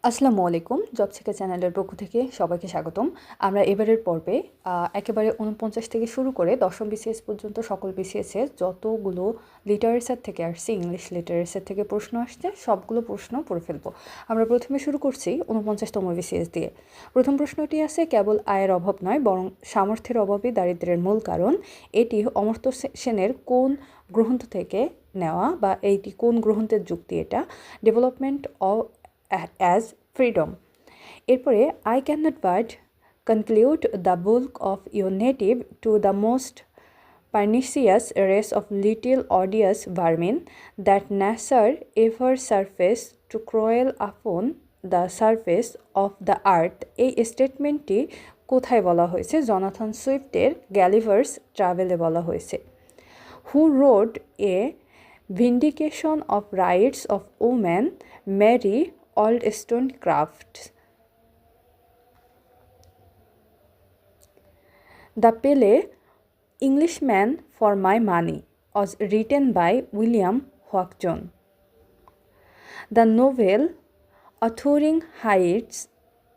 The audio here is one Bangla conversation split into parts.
আসসালামু আলাইকুম। জব সিকার চ্যানেলের পক্ষ থেকে সবাইকে স্বাগতম। আমরা এবারের পর্বে একেবারে ৪৯ থেকে শুরু করে দশম বিসিএস পর্যন্ত সকল বিসিএসের যতগুলো লিটারেচার থেকে আসছে, ইংলিশ লিটারেচার থেকে প্রশ্ন আসছে, সবগুলো প্রশ্ন পড়ে ফেলবো। আমরা প্রথমে শুরু করছি ৪৯তম বিসিএস দিয়ে। প্রথম প্রশ্নটি আছে, কেবল আয়ের অভাব নয় বরং সামর্থ্যের অভাবই দারিদ্র্যের মূল কারণ। এটি অমর্ত্য সেনের কোন গ্রন্থ থেকে নেওয়া, বা এইটি কোন গ্রন্থের যুক্তি? এটা ডেভেলপমেন্ট অফ as freedom. এরপরে I cannot but conclude the bulk of your native to the most pernicious race of little odious vermin that nature ever surfaced to crawl upon the surface of the earth. এই স্টেটমেন্টটি কোথায় বলা হয়েছে? জনাথন সুইফটের গ্যালিভার্স ট্রাভেলে বলা হয়েছে। Who wrote a vindication of rights of women, Mary Wollstonecraft? The play Englishman for My Money was written by William Hawksjohn. The novel Wuthering Heights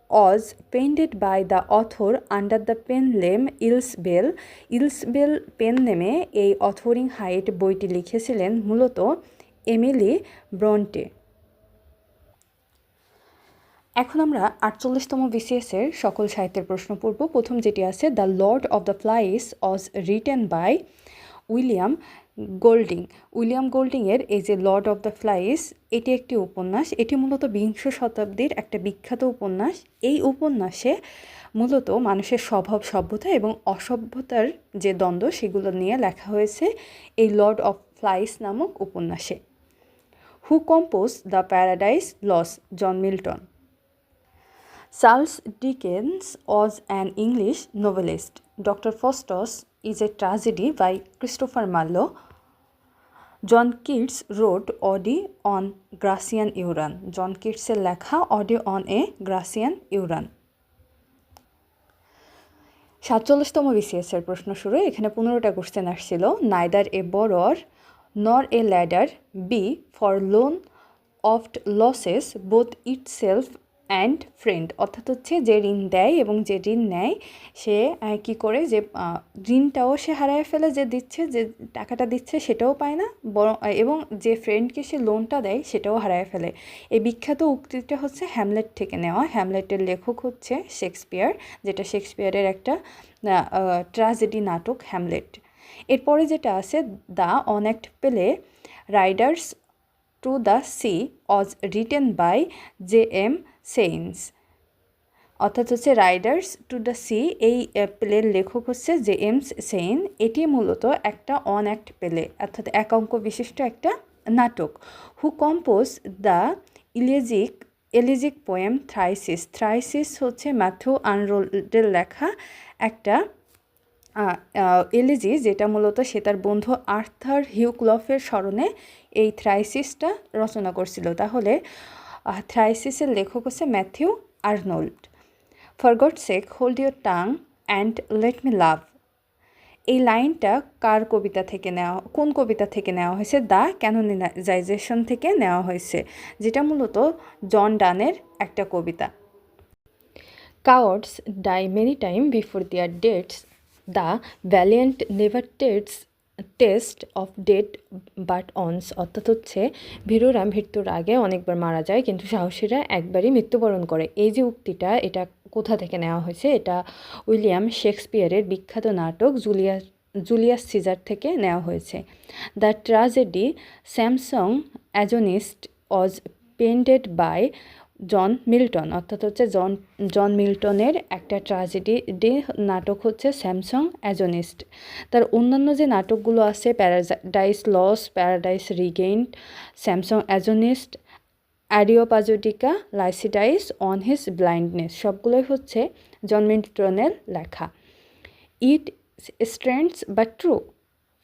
was painted by the author under the pen name Ellis Bell. Ellis Bell pen নেমে এই অথরিং হাইট বইটি লিখেছিলেন মূলত এমিলি ব্রন্টে। এখন আমরা ৪৮তম বিসিএসের সকল সাহিত্যের প্রশ্ন পড়ব। প্রথম যেটি আছে, the lord of the flies was written by William Golding. William গোল্ডিংয়ের এই যে লর্ড অফ দ্য ফ্লাইস, এটি একটি উপন্যাস। এটি মূলত বিংশ শতাব্দীর একটা বিখ্যাত উপন্যাস। এই উপন্যাসে মূলত মানুষের স্বভাব, সভ্যতা এবং অসভ্যতার যে দ্বন্দ্ব, সেগুলো নিয়ে লেখা হয়েছে এই লর্ড অফ ফ্লাইস নামক উপন্যাসে। Who compose the paradise lost? John Milton. Charles Dickens was an English novelist. Dr. Faustus is a tragedy by Christopher Marlowe. John Keats wrote Ode on Gracian Uran. John Keatsের লেখা Ode on a Gracian Uran। ৪৭তম বিসিএসের প্রশ্ন শুরু। এখানে ১৫টা কোশ্চেন আসছিল। Neither A borrower nor a lender be for loan oft losses both itself and friend. অর্থাৎ হচ্ছে যে ঋণ দেয় এবং যে ঋণ নেয় সে কী করে, যে ঋণটাও সে হারায় ফেলে, যে দিচ্ছে, যে টাকাটা দিচ্ছে সেটাও পায় না, বরং এবং যে ফ্রেন্ডকে সে লোনটা দেয় সেটাও হারায় ফেলে। এই বিখ্যাত উক্তিটা হচ্ছে হ্যামলেট থেকে নেওয়া। হ্যামলেটের লেখক হচ্ছে শেক্সপিয়ার, যেটা শেক্সপিয়ারের একটা ট্র্যাজেডি নাটক হ্যামলেট। এরপরে যেটা আছে, the one act play riders to the sea was written by J M. Synge. অর্থাৎ হচ্ছে রাইডার্স টু দ্য সি, এই প্লের লেখক হচ্ছে জে.এম. সেইন। এটি মূলত একটা অন অ্যাক্ট প্লে, অর্থাৎ এক অঙ্ক বিশিষ্ট একটা নাটক। Who compose the elegiac poem Thyrsis? Thyrsis হচ্ছে ম্যাথু আনরোল্ডের লেখা একটা এলিজি, যেটা মূলত সে তার বন্ধু আর্থার হিউক্লফের স্মরণে এই থ্রাইসিসটা রচনা করছিল। তাহলে থ্রাইসিসের লেখক হচ্ছে Matthew Arnold. For gods sake hold your tongue and let me লাভ, এই লাইনটা কার কবিতা থেকে নেওয়া, কোন কবিতা থেকে নেওয়া হয়েছে? দ্য ক্যানোনিজাইজেশন থেকে নেওয়া হয়েছে, যেটা মূলত জন ডানের একটা কবিতা। Cowards die many time before their deaths, the valiant never taste of death but once. অর্থাৎ হচ্ছে ভীরুরা মৃত্যুর আগে অনেকবার মারা যায়, কিন্তু সাহসীরা একবারই মৃত্যুবরণ করে। এই যে উক্তিটা, এটা কোথা থেকে নেওয়া হয়েছে? এটা উইলিয়াম শেক্সপিয়ারের বিখ্যাত নাটক জুলিয়াস সিজার থেকে নেওয়া হয়েছে। The tragedy Samson Agonistes was painted by John Milton. অর্থাৎ হচ্ছে জন মিল্টনের একটা ট্র্যাজেডি নাটক হচ্ছে স্যামসং অ্যাজনিস্ট। তার অন্যান্য যে নাটকগুলো আছে, paradise lost, paradise regained, Samson Agonistes, Areopagitica, Lycidas on his blindness, সবগুলোই হচ্ছে জন মিল্টনের লেখা। It strange but true,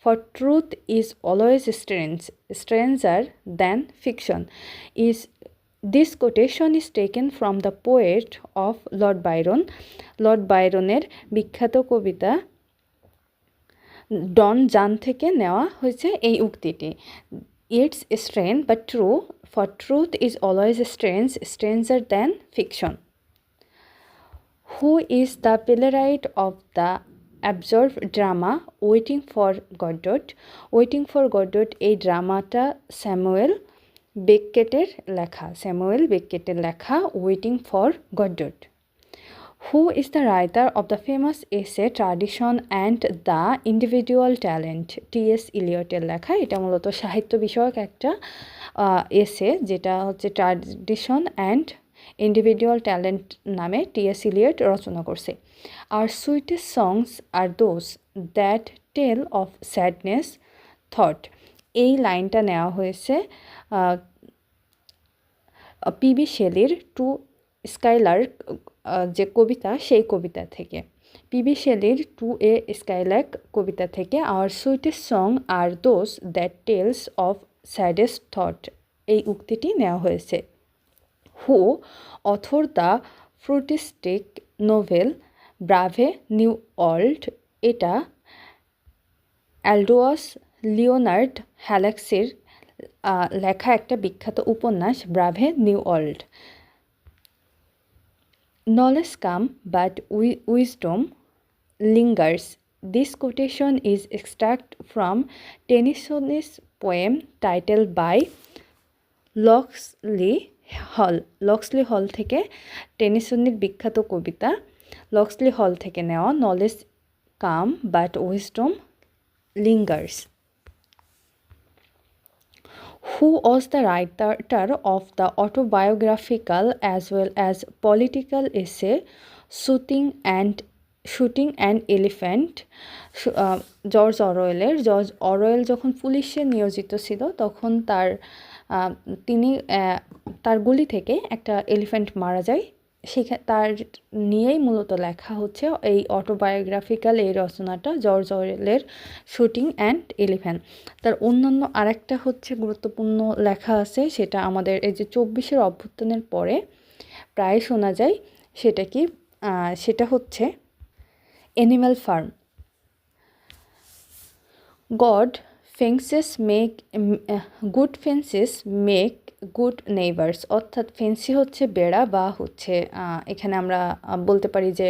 for truth is always stranger than fiction is. This quotation is taken from the poet of Lord Byron. Lord বাইরনের বিখ্যাত কবিতা ডন জান থেকে নেওয়া হয়েছে এই উক্তিটি। It's strange but true, for truth is always strange, stranger than fiction. Who is the playwright of the absurd drama Waiting for Godot? Waiting for Godot এই ড্রামাটা স্যামুয়েল বেকেটের লেখা waiting for Godot. Who is the writer of the famous essay tradition and the individual talent? T S. ইলিয়টের লেখা। এটা মূলত সাহিত্য বিষয়ক একটা এসে, যেটা হচ্ছে ট্র্যাডিশন অ্যান্ড ইন্ডিভিজুয়াল ট্যালেন্ট নামে টি.এস. ইলিয়ট রচনা করছে। Our sweetest songs are those that tell of sadness thought, এই লাইনটা নেওয়া হয়েছে পিবি শেলির টু স্কাইলার্ক যে কবিতা, সেই কবিতা থেকে, পিবি শেলির টু এ স্কাইলার্ক কবিতা থেকে। Our sweetest song are those that tells of saddest thought, এই উক্তিটি নেওয়া হয়েছে। Who author the futuristic novel brave new world, এটা অ্যালডোয়াস লিওনার্ড হ্যালাক্সির লেখা একটা বিখ্যাত উপন্যাস brave new world. Knowledge come but wisdom lingers, this quotation is extract from টেনিসনের poem title by Locksley Hall থেকে, টেনিসনের বিখ্যাত কবিতা লক্সলি হল থেকে নেওয়া। Knowledge come but wisdom লিঙ্গার্স। Who was the writer of the autobiographical as well as political essay Shooting an Elephant? George Orwell যখন পুলিশে নিয়োজিত ছিল তখন তিনি তার গুলি থেকে একটা এলিফ্যান্ট মারা যায়, তার নিয়েই মূলত লেখা হচ্ছে এই অটোবায়োগ্রাফিক্যাল এই রচনাটা, জর্জ অরওয়েলের শুটিং অ্যান্ড এলিফ্যান্ট। তার অন্যান্য আরেকটা হচ্ছে গুরুত্বপূর্ণ লেখা আছে, সেটা আমাদের এই যে 24-এর অভ্যুত্থানের পরে প্রায় শোনা যায়, সেটা হচ্ছে animal farm. Good fences make good neighbours, অর্থাৎ ফেন্সি হচ্ছে বেড়া বা হচ্ছে এখানে আমরা বলতে পারি যে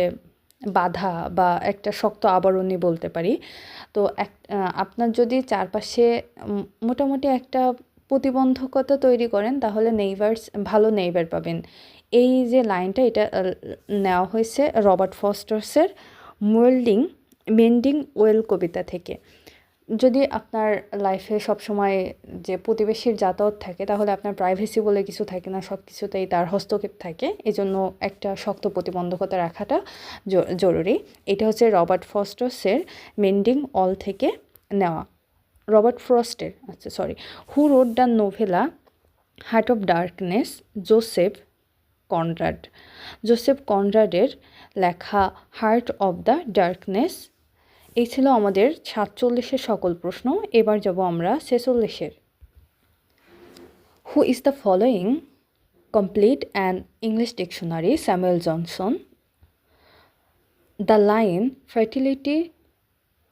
বাধা বা একটা শক্ত আবরণী বলতে পারি। তো আপনার যদি চারপাশে মোটামুটি একটা প্রতিবন্ধকতা তৈরি করেন তাহলে ভালো নেইবার পাবেন। এই যে লাইনটা, এটা নেওয়া হয়েছে রবার্ট ফস্টার্সের মেন্ডিং ওয়েল কবিতা থেকে। যদি আপনার লাইফে সবসময় যে প্রতিবেশীর যাতায়াত থাকে তাহলে আপনার প্রাইভেসি বলে কিছু থাকে না, সব কিছুতেই তার হস্তক্ষেপ থাকে, এজন্য একটা শক্ত প্রতিবন্ধকতা রাখাটা জরুরি। এটা হচ্ছে রবার্ট ফস্টার্সের মেন্ডিং ওয়েল থেকে নেওয়া। Who wrote the novella heart of darkness? Joseph কনরাডের লেখা হার্ট অফ দ্য ডার্কনেস। এই ছিল আমাদের 47-এর সকল প্রশ্ন। এবার যাব আমরা 46-এর। Who is the following complete an English dictionary? Samuel Johnson. The line fertility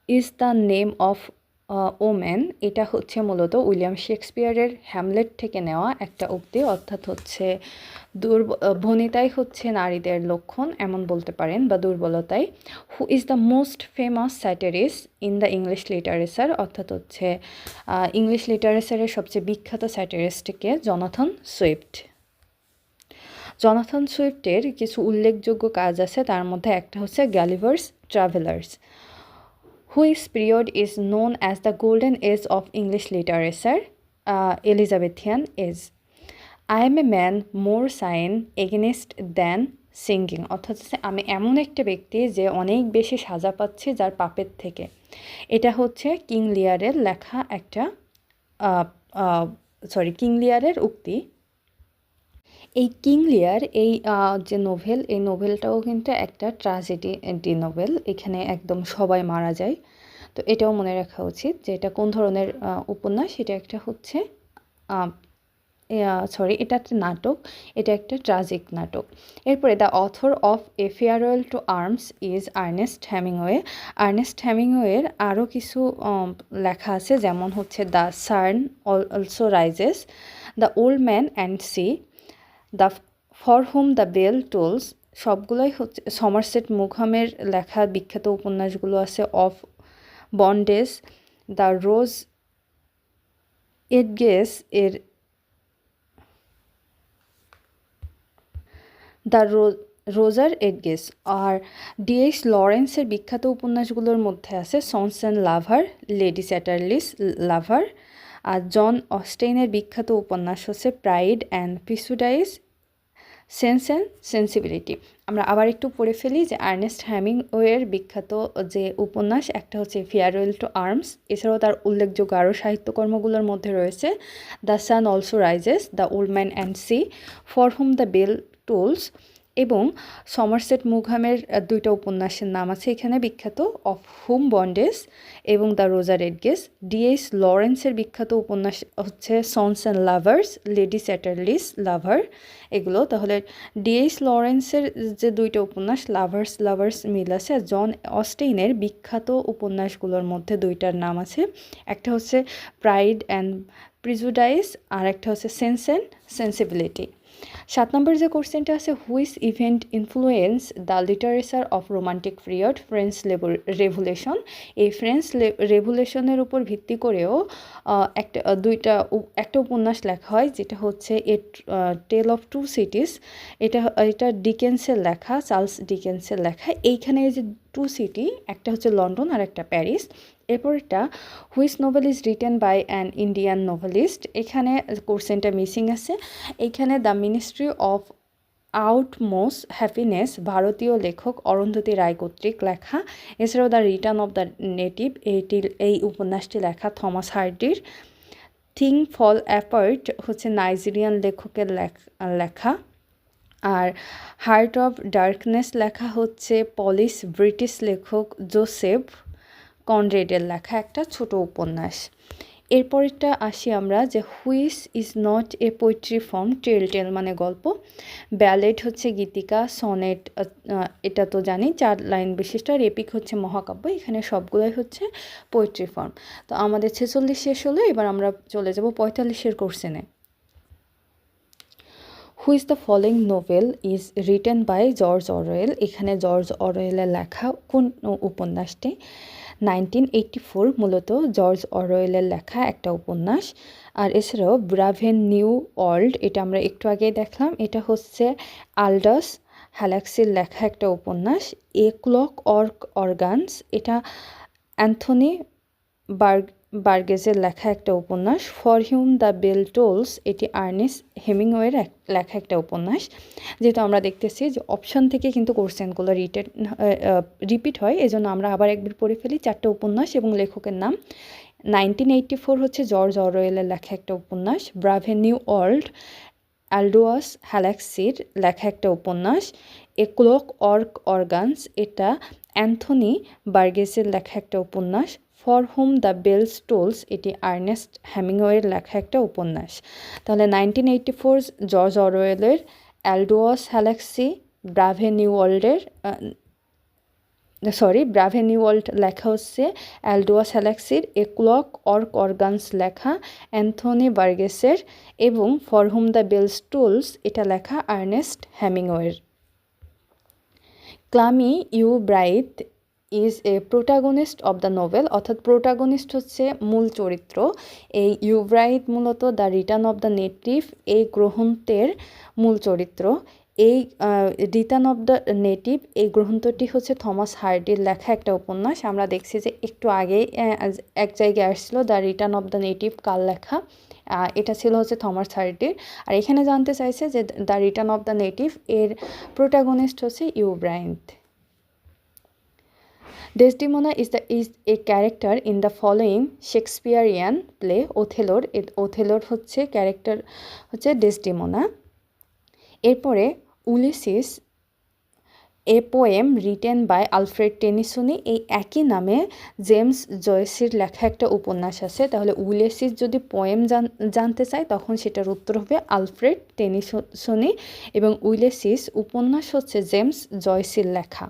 is the name of women, এটা হচ্ছে মূলত উইলিয়াম শেক্সপিয়ারের হ্যামলেট থেকে নেওয়া একটা উক্তি, অর্থাৎ হচ্ছে বনিতাই হচ্ছে নারীদের লক্ষণ এমন বলতে পারেন, বা দুর্বলতাই। Who is the most famous satirist in the English literature? অর্থাৎ হচ্ছে ইংলিশ লিটারেচারের সবচেয়ে বিখ্যাত স্যাটিরিস্টকে জনাথন সুইফটের কিছু উল্লেখযোগ্য কাজ আছে, তার মধ্যে একটা হচ্ছে Gulliver's travellers. Which period is known as the golden age of English literature? Elizabethan age. I am a man more sin against than singing, অর্থাৎ আমি এমন একটা ব্যক্তি যে অনেক বেশি সাজা পাচ্ছে যার পাপের থেকে। এটা হচ্ছে কিং লিয়ারের লেখা একটা কিং লিয়ারের উক্তি। এই কিং লিয়ার যে নোভেল, এই নোভেলটাও কিন্তু একটা ট্র্যাজেডি নোভেল, এখানে একদম সবাই মারা যায়। তো এটাও মনে রাখা উচিত যে এটা কোন ধরনের উপন্যাস। এটা একটা হচ্ছে সরি, এটা একটা নাটক, এটা একটা ট্রাজিক নাটক। এরপরে the author of a farewell to arms is Ernest Hemingway. Ernest হেমিংওয়ের আরও কিছু লেখা আছে, যেমন হচ্ছে the sun also rises, the old man and sea, the for whom the bell tolls, সবগুলোই হচ্ছে সমারসেট মুঘামের লেখা বিখ্যাত উপন্যাসগুলো আছে। Of bondage, the razor's edges এর দ্য রোজার এডগেস। আর ডিএইচ লরেন্সের বিখ্যাত উপন্যাসগুলোর মধ্যে আছে sons and lover, lady Chatterley's লাভার। আর জন অস্টেইনের বিখ্যাত উপন্যাস হচ্ছে pride and prejudice, sense and sensibility. আমরা আবার একটু পড়ে ফেলি যে আর্নেস্ট হেমিংওয়ের বিখ্যাত যে উপন্যাস, একটা হচ্ছে ফেয়ারওয়েল টু আর্মস, এছাড়াও তার উল্লেখযোগ্য আরও সাহিত্যকর্মগুলোর মধ্যে রয়েছে the sun also rises, the old man and sea, for whom the bell tolls, এবং সমারসেট মুঘামের দুইটা উপন্যাসের নাম আছে এখানে বিখ্যাত, অফ হুম বন্ডেজ এবং দ্য রোজার এডগেস। ডিএইচ লরেন্সের বিখ্যাত উপন্যাস হচ্ছে sons and lovers, lady Chatterley's lover, এগুলো। তাহলে ডিএইচ লরেন্সের যে দুইটা উপন্যাস লাভার্স মিল আছে, আর জন অস্টেইনের বিখ্যাত উপন্যাসগুলোর মধ্যে দুইটার নাম আছে, একটা হচ্ছে প্রাইড অ্যান্ড প্রিজুডাইস, আর একটা হচ্ছে সেন্স অ্যান্ড সেন্সিবিলিটি। 7 নম্বর যে কোশ্চেনটা আছে, which event influence the literature of romantic period, French revolution. এই ফ্রেঞ্চ রেভলিউশনের উপর ভিত্তি করেও একটা উপন্যাস লেখা হয়, যেটা হচ্ছে এ টেল অফ টু সিটিস। এটা ডিকেন্সের লেখা, চার্লস ডিকেন্সের লেখা। এইখানে যে টু সিটি, একটা হচ্ছে লন্ডন আর একটা প্যারিস। এরপর এটা which novel is written by an Indian novelist. এখানে কোশ্চেনটা মিসিং আছে। এইখানে the ministry of utmost happiness, ভারতীয় লেখক অরুন্ধতী রায় কর্তৃক লেখা। এছাড়াও the return of the native, এই উপন্যাসটি লেখা থমাস হার্ডির। থিং ফল অ্যাপার্ট হচ্ছে নাইজেরিয়ান লেখকের লেখা। আর হার্ট অফ ডার্কনেস লেখা হচ্ছে পলিশ ব্রিটিশ লেখক জোসেফ কনরেডের লেখা একটা ছোট উপন্যাস। এরপরটা আসি আমরা যে which is not a poetry form, টেল মানে গল্প, ব্যালেড হচ্ছে গীতিকা, সনেট এটা তো জানি 4 লাইন বিশিষ্ট, আর এপিক হচ্ছে মহাকাব্য। এখানে সবগুলোই হচ্ছে পোয়েট্রি ফর্ম। তো আমাদের 46 শেষ হলো, এবার আমরা চলে যাব 45-এর কোশ্চেনে। Which the following novel is written by George Orwell. এখানে জর্জ অরওয়েলের লেখা কোন উপন্যাসটি? 1984 মূলত জর্জ অরওয়েলের লেখা একটা উপন্যাস। আর এছাড়াও ব্রাভেন নিউ ওয়ার্ল্ড, এটা আমরা একটু আগেই দেখলাম, এটা হচ্ছে আল্ডাস হ্যালাক্সির লেখা একটা উপন্যাস। এ ক্লক অর্গানস, এটা অ্যান্থনি বার্গেসের লেখা একটা উপন্যাস। For whom the bell tolls, এটি আর্নেস্ট হেমিংওয়ের লেখা একটা উপন্যাস। যেহেতু আমরা দেখতেছি যে অপশন থেকে কিন্তু কোশ্চেনগুলো রিপিট হয়, এজন্য আমরা আবার একবার পড়ে ফেলি 4টা উপন্যাস এবং লেখকের নাম। 1984 হচ্ছে জর্জ অরওয়েলের লেখা একটা উপন্যাস। ব্রাভেন নিউ ওয়ার্ল্ড অ্যালডোয়াস হ্যালাক্সির লেখা একটা উপন্যাস। এ ক্লক অর্গানস, এটা অ্যান্থনি বার্গেসের লেখা একটা উপন্যাস। For whom the bells tolls, এটি আর্নেস্ট হেমিংওয়ের লেখা একটা উপন্যাস। তাহলে 1984 জর্জ অরওয়েলের, অ্যালডোয়াস হ্যালাক্সি, ব্রাভেন নিউ ওয়ার্ল্ড লেখা হচ্ছে অ্যালডোয়াস হ্যালাক্সির। এ ক্লক অর্গানস লেখা অ্যান্থনি বার্গেসের, এবং for whom the bells tolls এটা লেখা আর্নেস্ট হেমিংওয়ের। Clym Yeobright is a protagonist of the novel, অর্থাৎ প্রোটাগনিস্ট হচ্ছে মূল চরিত্র। এই ইউব্রাইট মূলত the return of the native, এই গ্রন্থের মূল চরিত্র। এই রিটার্ন অব দ্য নেটিভ, এই গ্রন্থটি হচ্ছে থমাস হার্ডির লেখা একটা উপন্যাস। আমরা দেখছি যে একটু আগেই এক জায়গায় আসছিল the return of the native কার লেখা, এটা ছিল হচ্ছে থমাস হার্ডির। আর এখানে জানতে চাইছে যে the return of the native এর প্রোটাগনিস্ট হচ্ছে Yeobright. Desdemona is a character in the following Shakespearean play ওথেলোর। ওথেলোর হচ্ছে ক্যারেক্টার হচ্ছে ডেসডিমোনা। এরপরে Ulysses a poem written by Alfred Tennyson. এই একই নামে জেমস জয়েসের লেখা একটা উপন্যাস আছে। তাহলে উলিয়াসিস যদি পোয়েম জানতে চাই তখন সেটার উত্তর হবে আলফ্রেড টেনিসনি, এবং উলিয়াসিস উপন্যাস হচ্ছে জেমস জয়েসের লেখা।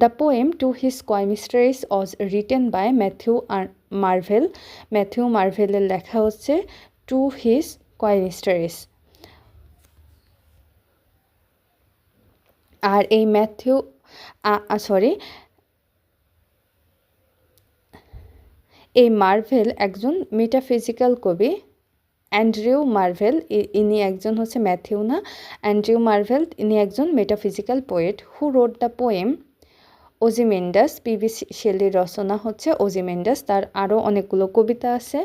The poem to his coy mistress was written by Matthew Marvell. Matthew মার্ভেলের লেখা হচ্ছে টু হিজ কয় মিস্ট্রেস। আর এই এই মার্ভেল একজন মেটাফিজিক্যাল কবি। অ্যান্ড্রিউ মার্ভেল ইনি একজন হচ্ছে ম্যাথিউ না, অ্যান্ড্রিউ মার্ভেল ইনি একজন metaphysical poet who wrote the poem Ozymandias. P B শেলির রচনা হচ্ছে ওজিমেন্ডাস। তার আরও অনেকগুলো কবিতা আছে,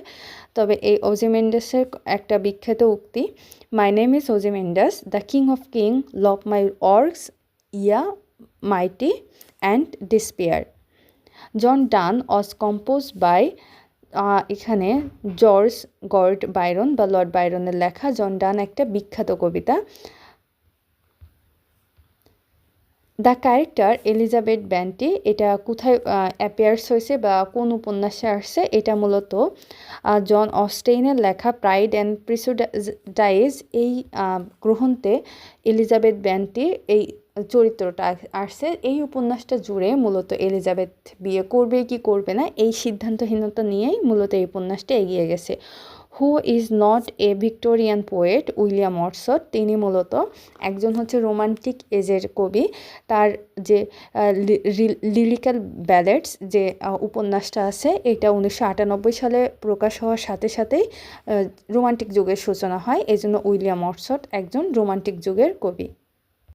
তবে এই ওজিমেন্ডাসের একটা বিখ্যাত উক্তি, my name is Ozymandias, the king of king, look my works, ye mighty and despair. John Donne was compose by, এখানে জর্জ গর্ড বাইরন বা লর্ড বাইরনের লেখা। জন ডান একটা বিখ্যাত কবিতা। দ্য ক্যারেক্টার এলিজাবেথ ব্যান্টি, এটা কোথায় অ্যাপিয়ার্স হয়েছে বা কোন উপন্যাসে আসছে? এটা মূলত জন অস্টেইনের লেখা প্রাইড অ্যান্ড প্রিজুডাইস এই গ্রন্থে এলিজাবেথ ব্যান্টি এই চরিত্রটা আসছে। এই উপন্যাসটা জুড়ে মূলত এলিজাবেথ বিয়ে করবে কি করবে না এই সিদ্ধান্তহীনতা নিয়েই মূলত এই উপন্যাসটা এগিয়ে গেছে। Who is not a Victorian poet, William Wordsworth. তিনি মূলত একজন হচ্ছে রোমান্টিক এজের কবি। তার যে লিরিক্যাল ব্যালেডস যে উপন্যাসটা আছে এটা 1998 সালে প্রকাশ হওয়ার সাথে সাথেই রোমান্টিক যুগের সূচনা হয়। এজন্য উইলিয়াম ওয়ার্ডসওয়ার্থ একজন রোমান্টিক যুগের কবি।